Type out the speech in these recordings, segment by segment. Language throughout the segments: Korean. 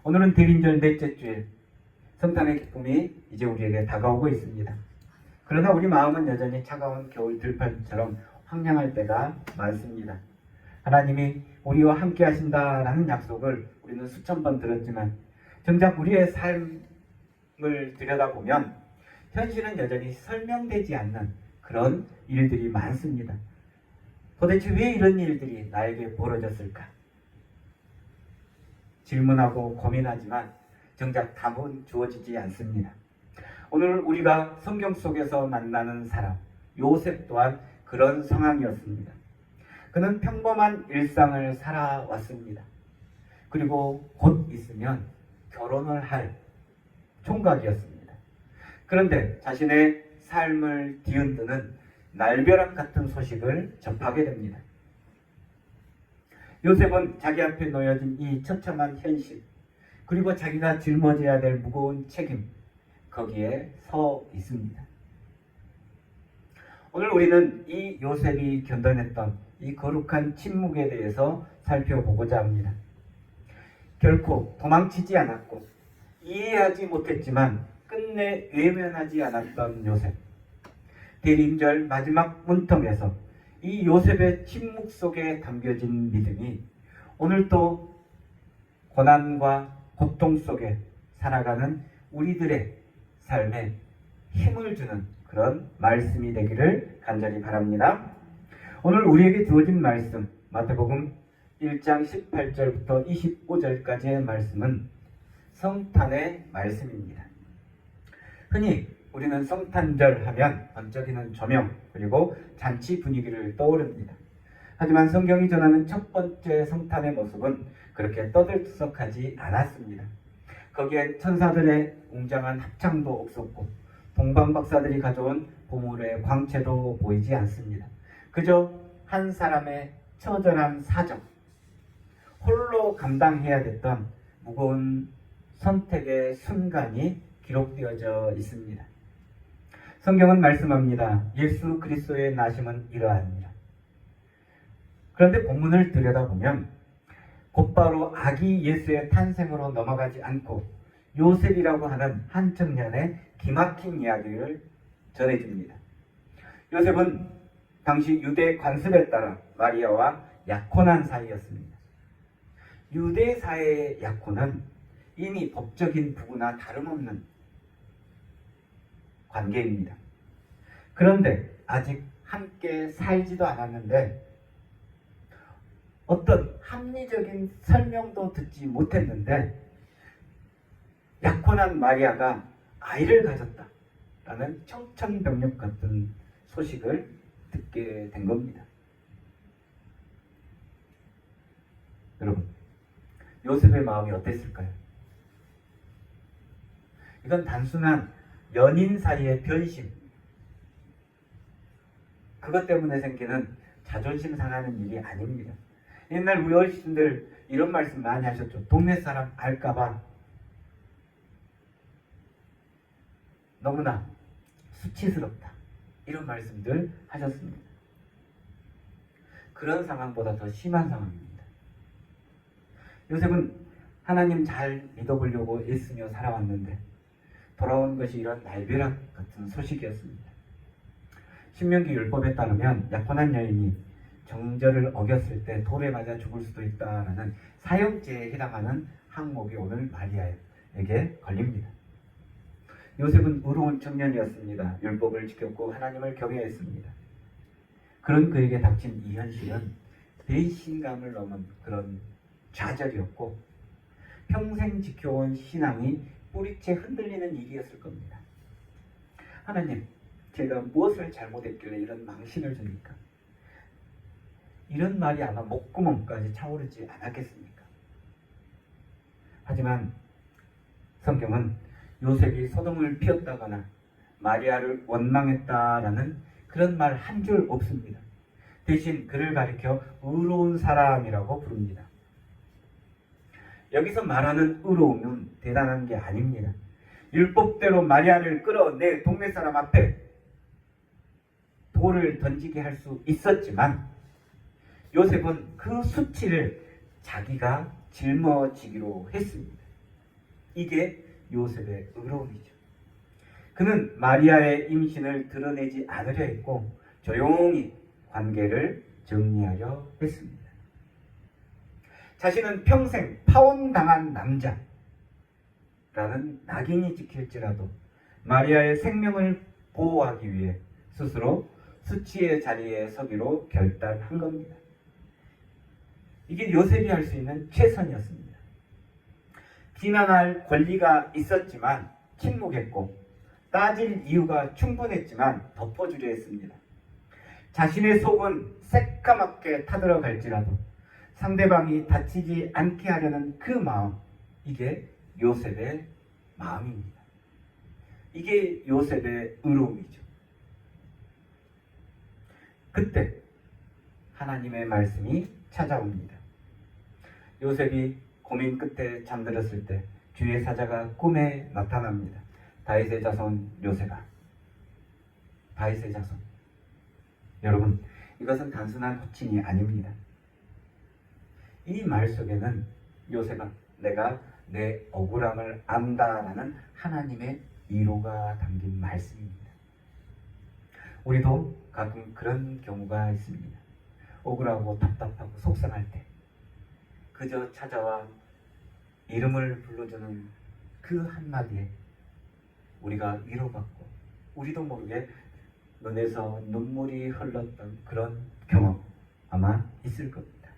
오늘은 대림절 넷째 주일, 성탄의 기쁨이 이제 우리에게 다가오고 있습니다. 그러나 우리 마음은 여전히 차가운 겨울 들판처럼 황량할 때가 많습니다. 하나님이 우리와 함께 하신다라는 약속을 우리는 수천 번 들었지만 정작 우리의 삶을 들여다보면 현실은 여전히 설명되지 않는 그런 일들이 많습니다. 도대체 왜 이런 일들이 나에게 벌어졌을까? 질문하고 고민하지만 정작 답은 주어지지 않습니다. 오늘 우리가 성경 속에서 만나는 사람 요셉 또한 그런 상황이었습니다. 그는 평범한 일상을 살아왔습니다. 그리고 곧 있으면 결혼을 할 총각이었습니다. 그런데 자신의 삶을 뒤흔드는 날벼락 같은 소식을 접하게 됩니다. 요셉은 자기 앞에 놓여진 이 처참한 현실, 그리고 자기가 짊어져야 될 무거운 책임, 거기에 서 있습니다. 오늘 우리는 이 요셉이 견뎌냈던 이 거룩한 침묵에 대해서 살펴보고자 합니다. 결코 도망치지 않았고 이해하지 못했지만 끝내 외면하지 않았던 요셉. 대림절 마지막 문턱에서 이 요셉의 침묵 속에 담겨진 믿음이 오늘 또 고난과 고통 속에 살아가는 우리들의 삶에 힘을 주는 그런 말씀이 되기를 간절히 바랍니다. 오늘 우리에게 주어진 말씀 마태복음 1장 18절부터 25절까지의 말씀은 성탄의 말씀입니다. 흔히 우리는 성탄절 하면 번쩍이는 조명 그리고 잔치 분위기를 떠오릅니다. 하지만 성경이 전하는 첫 번째 성탄의 모습은 그렇게 떠들썩하지 않았습니다. 거기엔 천사들의 웅장한 합창도 없었고 동방박사들이 가져온 보물의 광채도 보이지 않습니다. 그저 한 사람의 처절한 사정, 홀로 감당해야 됐던 무거운 선택의 순간이 기록되어져 있습니다. 성경은 말씀합니다. 예수 그리스도의 나심은 이러하니라. 그런데 본문을 들여다보면 곧바로 아기 예수의 탄생으로 넘어가지 않고 요셉이라고 하는 한 청년의 기막힌 이야기를 전해줍니다. 요셉은 당시 유대 관습에 따라 마리아와 약혼한 사이였습니다. 유대 사회의 약혼은 이미 법적인 부부나 다름없는 관계입니다. 그런데 아직 함께 살지도 않았는데 어떤 합리적인 설명도 듣지 못했는데 약혼한 마리아가 아이를 가졌다라는 청천벽력 같은 소식을 듣게 된 겁니다. 여러분, 요셉의 마음이 어땠을까요? 이건 단순한 연인 사이의 변심, 그것 때문에 생기는 자존심 상하는 일이 아닙니다. 옛날 우리 어르신들 이런 말씀 많이 하셨죠. 동네 사람 알까봐 너무나 수치스럽다, 이런 말씀들 하셨습니다. 그런 상황보다 더 심한 상황입니다. 요셉은 하나님 잘 믿어보려고 애쓰며 살아왔는데 돌아온 것이 이런 날벼락 같은 소식이었습니다. 신명기 율법에 따르면 약혼한 여인이 정절을 어겼을 때 돌에 맞아 죽을 수도 있다라는 사형죄에 해당하는 항목이 오늘 마리아에게 걸립니다. 요셉은 의로운 청년이었습니다. 율법을 지켰고 하나님을 경외했습니다. 그런 그에게 닥친 이 현실은 배신감을 넘은 그런 좌절이었고 평생 지켜온 신앙이 뿌리채 흔들리는 일이었을 겁니다. 하나님, 제가 무엇을 잘못했길래 이런 망신을 줍니까? 이런 말이 아마 목구멍까지 차오르지 않았겠습니까? 하지만 성경은 요셉이 소동을 피웠다거나 마리아를 원망했다라는 그런 말 한 줄 없습니다. 대신 그를 가리켜 의로운 사람이라고 부릅니다. 여기서 말하는 의로움은 대단한 게 아닙니다. 율법대로 마리아를 끌어내 동네 사람 앞에 돌을 던지게 할 수 있었지만 요셉은 그 수치를 자기가 짊어지기로 했습니다. 이게 요셉의 의로움이죠. 그는 마리아의 임신을 드러내지 않으려 했고 조용히 관계를 정리하려 했습니다. 자신은 평생 파혼당한 남자라는 낙인이 찍힐지라도 마리아의 생명을 보호하기 위해 스스로 수치의 자리에 서기로 결단한 겁니다. 이게 요셉이 할 수 있는 최선이었습니다. 비난할 권리가 있었지만 침묵했고 따질 이유가 충분했지만 덮어주려 했습니다. 자신의 속은 새까맣게 타들어갈지라도 상대방이 다치지 않게 하려는 그 마음, 이게 요셉의 마음입니다. 이게 요셉의 의로움이죠. 그때 하나님의 말씀이 찾아옵니다. 요셉이 고민 끝에 잠들었을 때 주의 사자가 꿈에 나타납니다. 다윗의 자손 요셉아. 다윗의 자손. 여러분, 이것은 단순한 호칭이 아닙니다. 이 말 속에는 요셉아, 내가 내 억울함을 안다라는 하나님의 위로가 담긴 말씀입니다. 우리도 가끔 그런 경우가 있습니다. 억울하고 답답하고 속상할 때 그저 찾아와 이름을 불러주는 그 한마디에 우리가 위로받고 우리도 모르게 눈에서 눈물이 흘렀던 그런 경험 아마 있을 겁니다.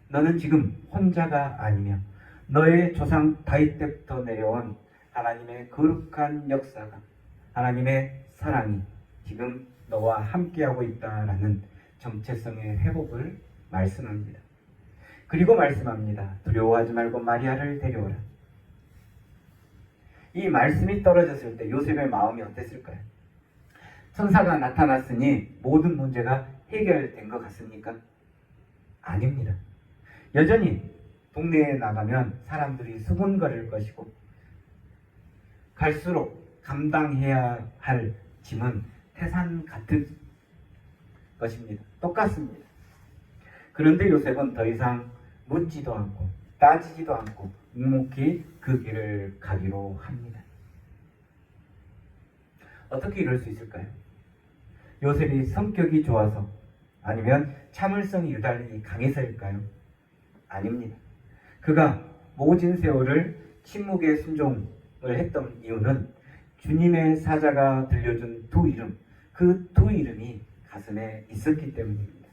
너는 지금 혼자가 아니며 너의 조상 다윗 때부터 내려온 하나님의 거룩한 역사가, 하나님의 사랑이 지금 너와 함께하고 있다라는 정체성의 회복을 말씀합니다. 그리고 말씀합니다. 두려워하지 말고 마리아를 데려오라. 이 말씀이 떨어졌을 때 요셉의 마음이 어땠을까요? 천사가 나타났으니 모든 문제가 해결된 것 같습니까? 아닙니다. 여전히 동네에 나가면 사람들이 수군거릴 것이고 갈수록 감당해야 할 짐은 태산 같은 것입니다. 똑같습니다. 그런데 요셉은 더 이상 묻지도 않고 따지지도 않고 묵묵히 그 길을 가기로 합니다. 어떻게 이럴 수 있을까요? 요셉이 성격이 좋아서 아니면 참을성이 유달리 강해서일까요? 아닙니다. 그가 모진 세월을 침묵의 순종을 했던 이유는 주님의 사자가 들려준 두 이름, 그 두 이름이 가슴에 있었기 때문입니다.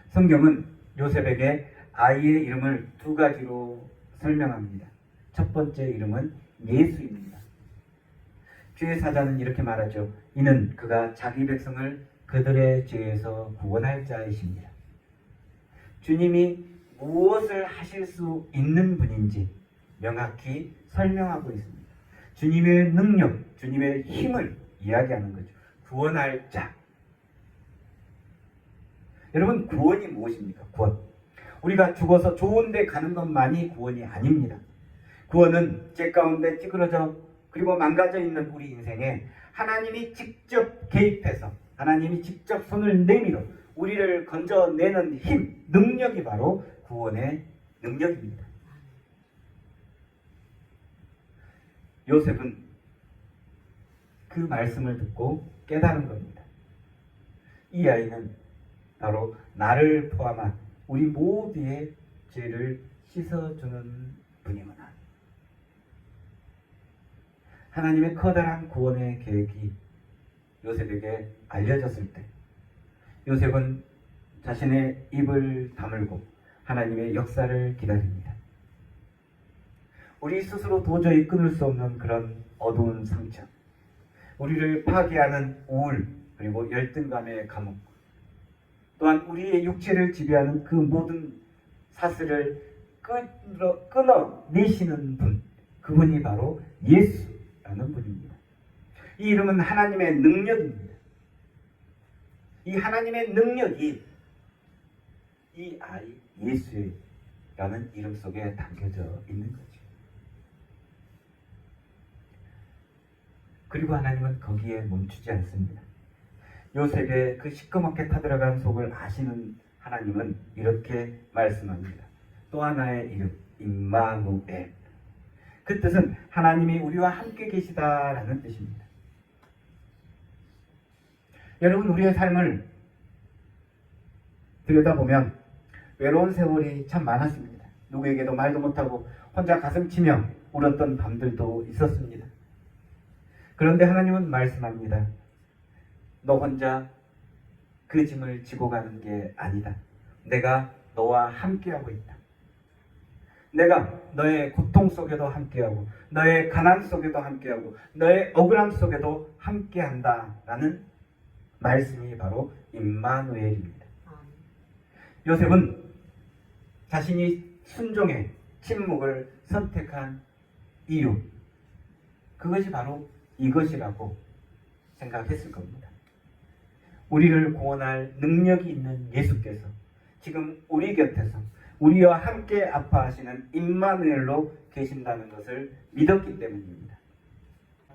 성경은 요셉에게 아이의 이름을 두 가지로 설명합니다. 첫 번째 이름은 예수입니다. 주의 사자는 이렇게 말하죠. 이는 그가 자기 백성을 그들의 죄에서 구원할 자이십니다. 주님이 무엇을 하실 수 있는 분인지 명확히 설명하고 있습니다. 주님의 능력, 주님의 힘을 이야기하는 거죠. 구원할 자. 여러분, 구원이 무엇입니까? 구원. 우리가 죽어서 좋은 데 가는 것만이 구원이 아닙니다. 구원은 죄 가운데 찌그러져 그리고 망가져 있는 우리 인생에 하나님이 직접 개입해서 하나님이 직접 손을 내밀어 우리를 건져내는 힘, 능력이 바로 구원의 능력입니다. 요셉은 그 말씀을 듣고 깨달은 겁니다. 이 아이는 바로 나를 포함한 우리 모두의 죄를 씻어주는 분이구나. 하나님의 커다란 구원의 계획이 요셉에게 알려졌을 때 요셉은 자신의 입을 다물고 하나님의 역사를 기다립니다. 우리 스스로 도저히 끊을 수 없는 그런 어두운 상처, 우리를 파괴하는 우울, 그리고 열등감의 감옥, 또한 우리의 육체를 지배하는 그 모든 사슬을 끊어내시는 분, 그분이 바로 예수라는 분입니다. 이 이름은 하나님의 능력입니다. 이 하나님의 능력이 이 아이 예수라는 이름 속에 담겨져 있는 거죠. 그리고 하나님은 거기에 멈추지 않습니다. 요셉의 그 시커멓게 타들어간 속을 아시는 하나님은 이렇게 말씀합니다. 또 하나의 이름 임마누엘. 그 뜻은 하나님이 우리와 함께 계시다라는 뜻입니다. 여러분, 우리의 삶을 들여다보면 외로운 세월이 참 많았습니다. 누구에게도 말도 못하고 혼자 가슴 치며 울었던 밤들도 있었습니다. 그런데 하나님은 말씀합니다. 너 혼자 그 짐을 지고 가는 게 아니다. 내가 너와 함께하고 있다. 내가 너의 고통 속에도 함께하고 너의 가난 속에도 함께하고 너의 억울함 속에도 함께한다 라는 말씀이 바로 임마누엘입니다. 요셉은 자신이 순종의 침묵을 선택한 이유, 그것이 바로 이것이라고 생각했을 겁니다. 우리를 구원할 능력이 있는 예수께서 지금 우리 곁에서 우리와 함께 아파하시는 임마누엘로 계신다는 것을 믿었기 때문입니다.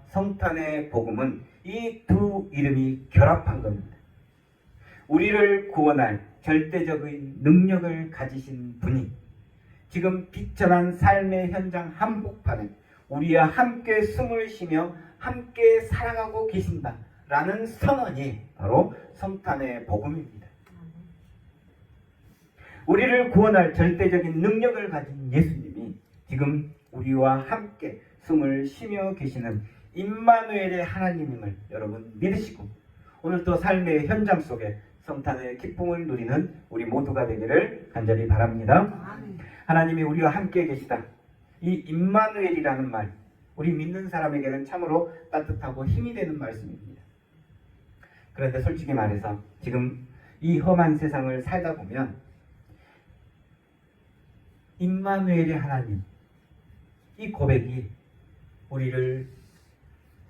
성탄의 복음은 이 두 이름이 결합한 겁니다. 우리를 구원할 절대적인 능력을 가지신 분이 지금 비천한 삶의 현장 한복판에 우리와 함께 숨을 쉬며 함께 살아가고 계신다라는 선언이 바로 성탄의 복음입니다. 우리를 구원할 절대적인 능력을 가진 예수님이 지금 우리와 함께 숨을 쉬며 계시는 임마누엘의 하나님임을 여러분 믿으시고 오늘도 삶의 현장 속에 성탄의 기쁨을 누리는 우리 모두가 되기를 간절히 바랍니다. 하나님이 우리와 함께 계시다. 이 임마누엘이라는 말, 우리 믿는 사람에게는 참으로 따뜻하고 힘이 되는 말씀입니다. 그런데 솔직히 말해서 지금 이 험한 세상을 살다 보면 임마누엘의 하나님, 이 고백이 우리를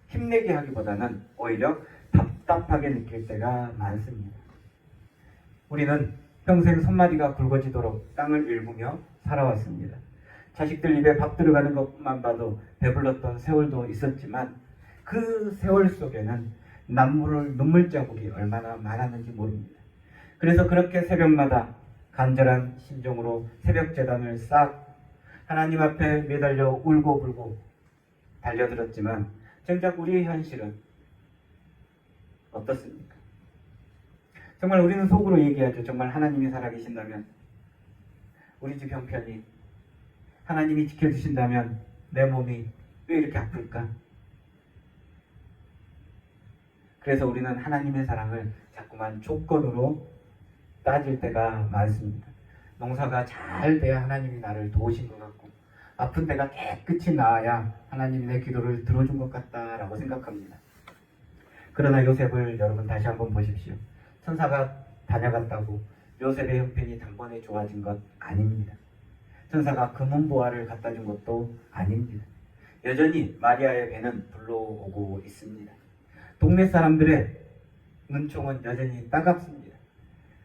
힘내게 하기보다는 오히려 답답하게 느낄 때가 많습니다. 우리는 평생 손마디가 굵어지도록 땅을 일구며 살아왔습니다. 자식들 입에 밥 들어가는 것만 봐도 배불렀던 세월도 있었지만 그 세월 속에는 남모를 눈물 자국이 얼마나 많았는지 모릅니다. 그래서 그렇게 새벽마다 간절한 심정으로 새벽 제단을 쌓고 하나님 앞에 매달려 울고불고 달려들었지만 정작 우리의 현실은 어떻습니까? 정말 우리는 속으로 얘기하죠. 정말 하나님이 살아계신다면 우리 집 형편이, 하나님이 지켜주신다면 내 몸이 왜 이렇게 아플까? 그래서 우리는 하나님의 사랑을 자꾸만 조건으로 따질 때가 많습니다. 농사가 잘 돼야 하나님이 나를 도우신 것 같고 아픈 데가 깨끗이 나아야 하나님이 내 기도를 들어준 것 같다라고 생각합니다. 그러나 요셉을 여러분 다시 한번 보십시오. 천사가 다녀갔다고 요셉의 형편이 단번에 좋아진 것 아닙니다. 천사가 금은보화를 갖다 준 것도 아닙니다. 여전히 마리아의 배는 불러오고 있습니다. 동네 사람들의 눈총은 여전히 따갑습니다.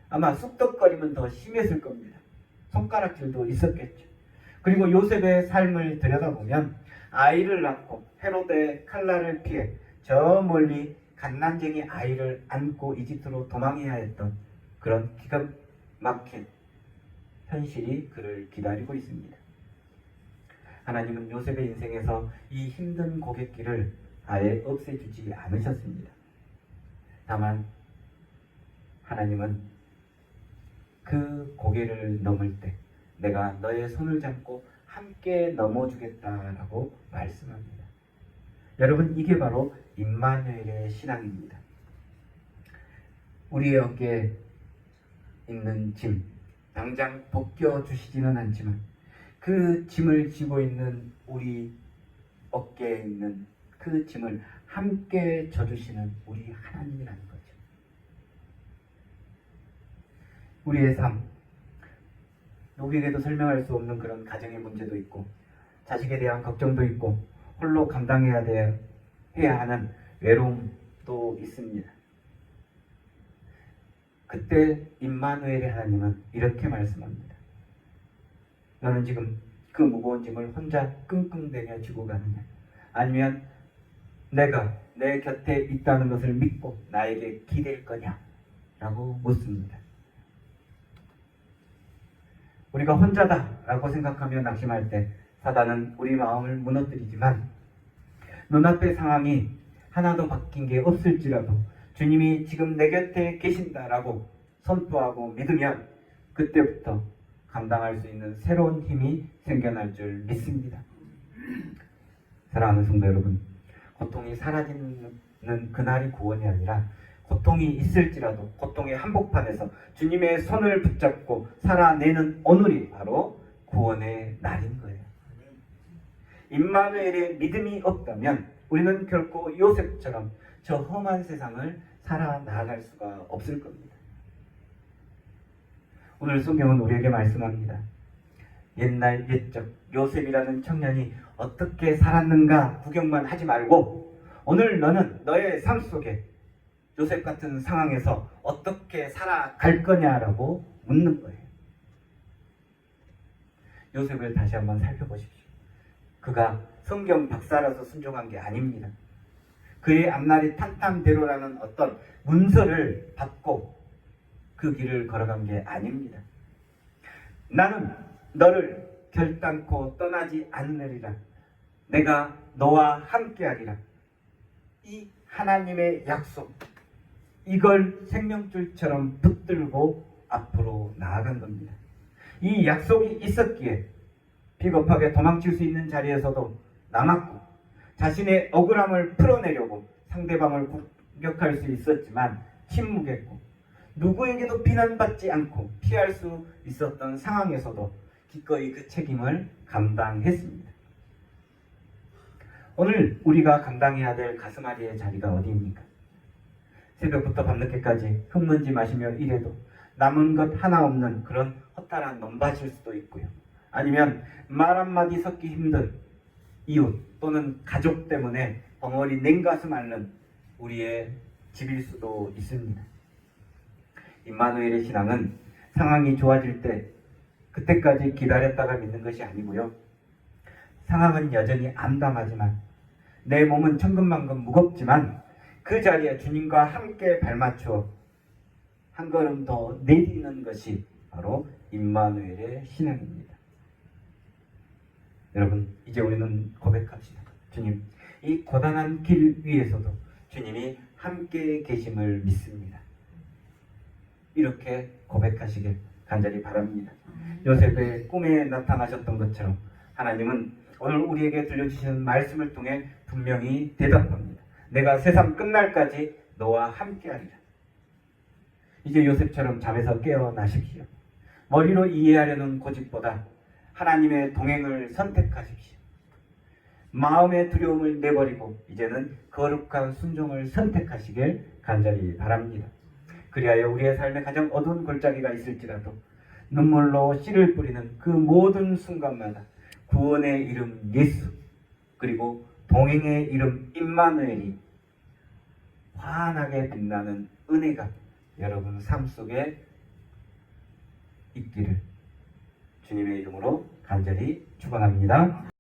아마 쑥덕거리면 더 심했을 겁니다. 손가락질도 있었겠죠. 그리고 요셉의 삶을 들여다보면 아이를 낳고 헤로데 칼날을 피해 저 멀리 갓난쟁이 아이를 안고 이집트로 도망해야 했던 그런 기가 막힌 현실이 그를 기다리고 있습니다. 하나님은 요셉의 인생에서 이 힘든 고갯길을 아예 없애주지 않으셨습니다. 다만 하나님은 그 고개를 넘을 때 내가 너의 손을 잡고 함께 넘어주겠다라고 말씀합니다. 여러분, 이게 바로 임마누엘의 신앙입니다. 우리의 어깨에 있는 짐, 당장 벗겨주시지는 않지만 그 짐을 지고 있는 우리 어깨에 있는 그 짐을 함께 져주시는 우리 하나님이라는 거죠. 우리의 삶, 누구에게도 설명할 수 없는 그런 가정의 문제도 있고 자식에 대한 걱정도 있고 홀로 감당해야 하는 외로움도 있습니다. 그때 임마누엘의 하나님은 이렇게 말씀합니다. 너는 지금 그 무거운 짐을 혼자 끙끙대며 지고 가느냐? 아니면 내가 내 곁에 있다는 것을 믿고 나에게 기댈 거냐? 라고 묻습니다. 우리가 혼자다라고 생각하며 낙심할 때 사단은 우리 마음을 무너뜨리지만 눈앞의 상황이 하나도 바뀐 게 없을지라도 주님이 지금 내 곁에 계신다라고 선포하고 믿으면 그때부터 감당할 수 있는 새로운 힘이 생겨날 줄 믿습니다. 사랑하는 성도 여러분, 고통이 사라지는 그날이 구원이 아니라 고통이 있을지라도 고통의 한복판에서 주님의 손을 붙잡고 살아내는 오늘이 바로 구원의 날인 거예요. 임마누엘의 믿음이 없다면 우리는 결코 요셉처럼 저 험한 세상을 살아나갈 수가 없을 겁니다. 오늘 성경은 우리에게 말씀합니다. 옛날 옛적 요셉이라는 청년이 어떻게 살았는가 구경만 하지 말고 오늘 너는 너의 삶 속에 요셉 같은 상황에서 어떻게 살아갈 거냐라고 묻는 거예요. 요셉을 다시 한번 살펴보십시오. 그가 성경 박사라서 순종한 게 아닙니다. 그의 앞날이 탄탄대로라는 어떤 문서를 받고 그 길을 걸어간 게 아닙니다. 나는 너를 결단코 떠나지 않으리라. 내가 너와 함께하리라. 이 하나님의 약속, 이걸 생명줄처럼 붙들고 앞으로 나아간 겁니다. 이 약속이 있었기에 비겁하게 도망칠 수 있는 자리에서도 남았고 자신의 억울함을 풀어내려고 상대방을 공격할 수 있었지만 침묵했고 누구에게도 비난받지 않고 피할 수 있었던 상황에서도 기꺼이 그 책임을 감당했습니다. 오늘 우리가 감당해야 될 가슴앓이의 자리가 어디입니까? 새벽부터 밤늦게까지 흙먼지 마시며 일해도 남은 것 하나 없는 그런 허탈한 논밭일 수도 있고요. 아니면 말 한마디 섞기 힘든 이웃 또는 가족 때문에 벙어리 냉가슴 앓는 우리의 집일 수도 있습니다. 임마누엘의 신앙은 상황이 좋아질 때 그때까지 기다렸다가 믿는 것이 아니고요. 상황은 여전히 암담하지만 내 몸은 천근만근 무겁지만 그 자리에 주님과 함께 발맞추어 한 걸음 더 내딛는 것이 바로 임마누엘의 신앙입니다. 여러분, 이제 우리는 고백합시다. 주님, 이 고단한 길 위에서도 주님이 함께 계심을 믿습니다. 이렇게 고백하시길 간절히 바랍니다. 요셉의 꿈에 나타나셨던 것처럼 하나님은 오늘 우리에게 들려주시는 말씀을 통해 분명히 대답합니다. 내가 세상 끝날까지 너와 함께하리라. 이제 요셉처럼 잠에서 깨어나십시오. 머리로 이해하려는 고집보다 하나님의 동행을 선택하십시오. 마음의 두려움을 내버리고 이제는 거룩한 순종을 선택하시길 간절히 바랍니다. 그리하여 우리의 삶에 가장 어두운 골짜기가 있을지라도 눈물로 씨를 뿌리는 그 모든 순간마다 구원의 이름 예수 그리고 동행의 이름 임마누엘이 환하게 빛나는 은혜가 여러분 삶 속에 있기를 주님의 이름으로 간절히 축원합니다.